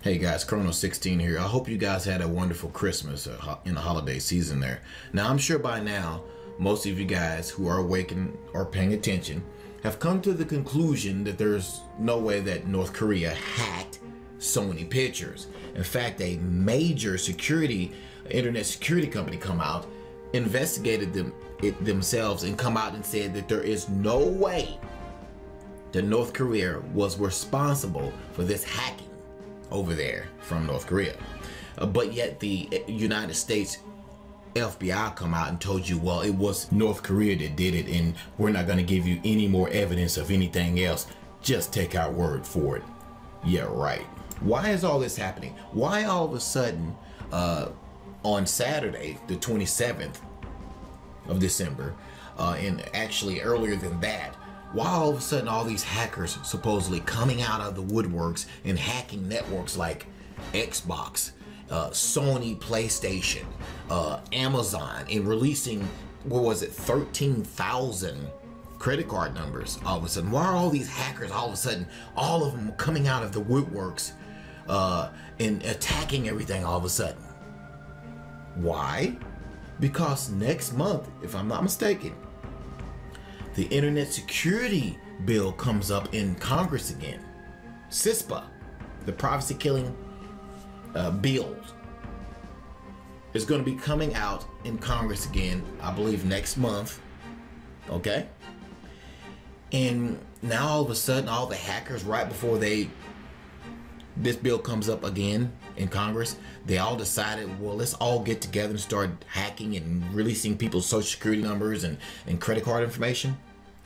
Hey guys, Chrono16 here. I hope you guys had a wonderful Christmas in the holiday season there. Now, I'm sure by now, most of you guys who are awake or paying attention have come to the conclusion that there's no way that North Korea hacked Sony Pictures. In fact, a major internet security company come out, investigated themselves and come out and said that there is no way that North Korea was responsible for this hacking over there from North Korea. But yet the United States FBI come out and told you, well, it was North Korea that did it and we're not going to give you any more evidence of anything else. Just take our word for it. Yeah, right. Why is all this happening? Why all of a sudden on Saturday, the 27th of December, and actually earlier than that, why all of a sudden all these hackers supposedly coming out of the woodworks and hacking networks like Xbox, Sony PlayStation, Amazon, and releasing, what was it, 13,000 credit card numbers all of a sudden? Why are all these hackers all of a sudden, all of them coming out of the woodworks and attacking everything all of a sudden? Why? Because next month, if I'm not mistaken, the Internet Security Bill comes up in Congress again. CISPA, the privacy killing bill, is going to be coming out in Congress again, I believe next month. Okay? And now all of a sudden, all the hackers, right before this bill comes up again in Congress, they all decided, well, let's all get together and start hacking and releasing people's social security numbers and credit card information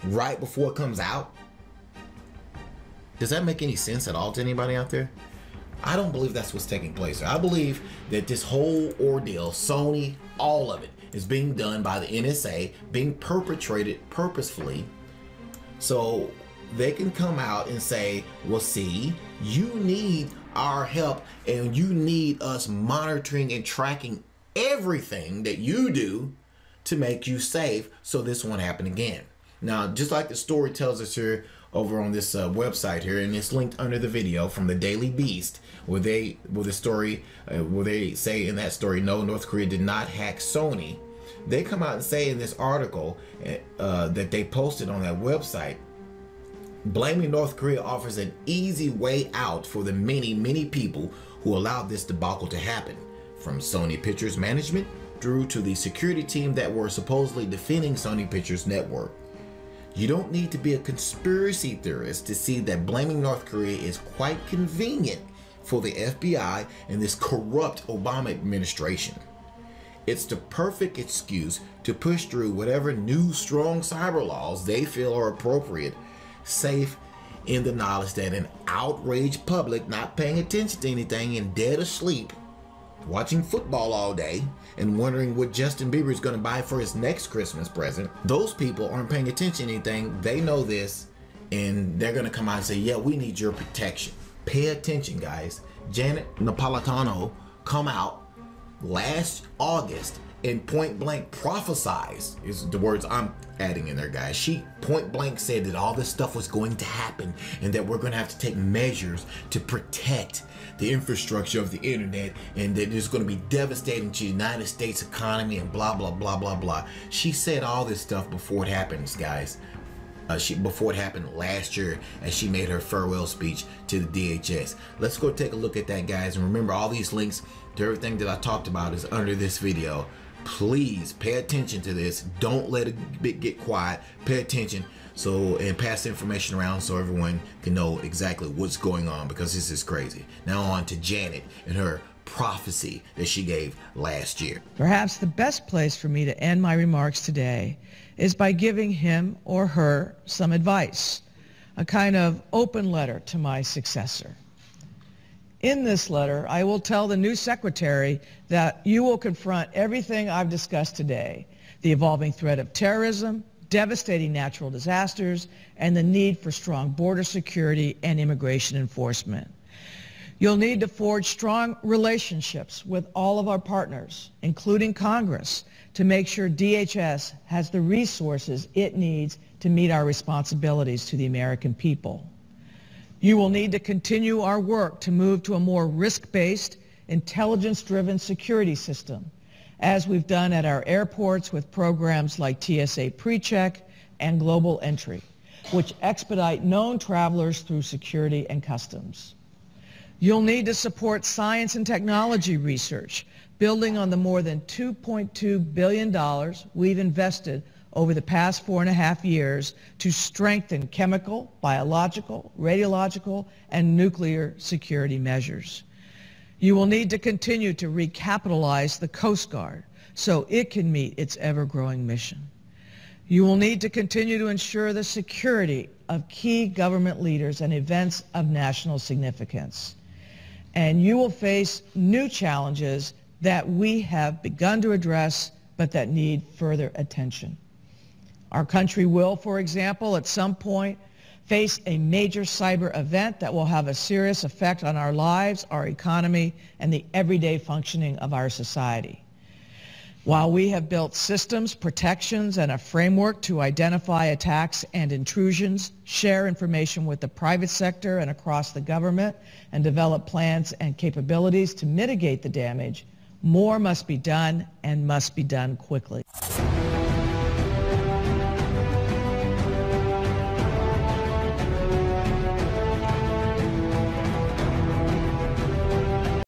right before it comes out. Does that make any sense at all to anybody out there? I don't believe that's what's taking place. I believe that this whole ordeal, Sony, all of it, is being done by the NSA, being perpetrated purposefully, so they can come out and say, well, see, you need our help and you need us monitoring and tracking everything that you do to make you safe so this won't happen again. Now, just like the story tells us here over on this website here, and it's linked under the video from the Daily Beast, where they say in that story, no, North Korea did not hack Sony. They come out and say in this article that they posted on that website, blaming North Korea offers an easy way out for the many people who allowed this debacle to happen, from Sony Pictures management through to the security team that were supposedly defending Sony Pictures network. You don't need to be a conspiracy theorist to see that blaming North Korea is quite convenient for the FBI and this corrupt Obama administration. It's the perfect excuse to push through whatever new strong cyber laws they feel are appropriate, safe in the knowledge that an outraged public not paying attention to anything and dead asleep, watching football all day and wondering what Justin Bieber is going to buy for his next Christmas present, those people aren't paying attention to anything. They know this, and they're going to come out and say, yeah, we need your protection. Pay attention, guys. Janet Napolitano come out last August and point blank prophesized, is the words I'm adding in there, guys. She point blank said that all this stuff was going to happen and that we're going to have to take measures to protect the infrastructure of the internet, and that it's going to be devastating to the United States economy and blah blah blah blah blah. She said all this stuff before it happens, guys. Before it happened last year, as she made her farewell speech to the DHS. Let's go take a look at that, guys, and remember, all these links to everything that I talked about is under this video. Please pay attention to this. Don't let it get quiet. Pay attention and pass information around so everyone can know exactly what's going on, because this is crazy. Now on to Janet and her prophecy that she gave last year. Perhaps the best place for me to end my remarks today is by giving him or her some advice, a kind of open letter to my successor. In this letter, I will tell the new secretary that you will confront everything I've discussed today: the evolving threat of terrorism, devastating natural disasters, and the need for strong border security and immigration enforcement. You'll need to forge strong relationships with all of our partners, including Congress, to make sure DHS has the resources it needs to meet our responsibilities to the American people. You will need to continue our work to move to a more risk-based, intelligence-driven security system, as we've done at our airports with programs like TSA PreCheck and Global Entry, which expedite known travelers through security and customs. You'll need to support science and technology research, building on the more than $2.2 billion we've invested over the past 4.5 years to strengthen chemical, biological, radiological, and nuclear security measures. You will need to continue to recapitalize the Coast Guard so it can meet its ever-growing mission. You will need to continue to ensure the security of key government leaders and events of national significance. And you will face new challenges that we have begun to address, but that need further attention. Our country will, for example, at some point face a major cyber event that will have a serious effect on our lives, our economy, and the everyday functioning of our society. While we have built systems, protections, and a framework to identify attacks and intrusions, share information with the private sector and across the government, and develop plans and capabilities to mitigate the damage, more must be done and must be done quickly.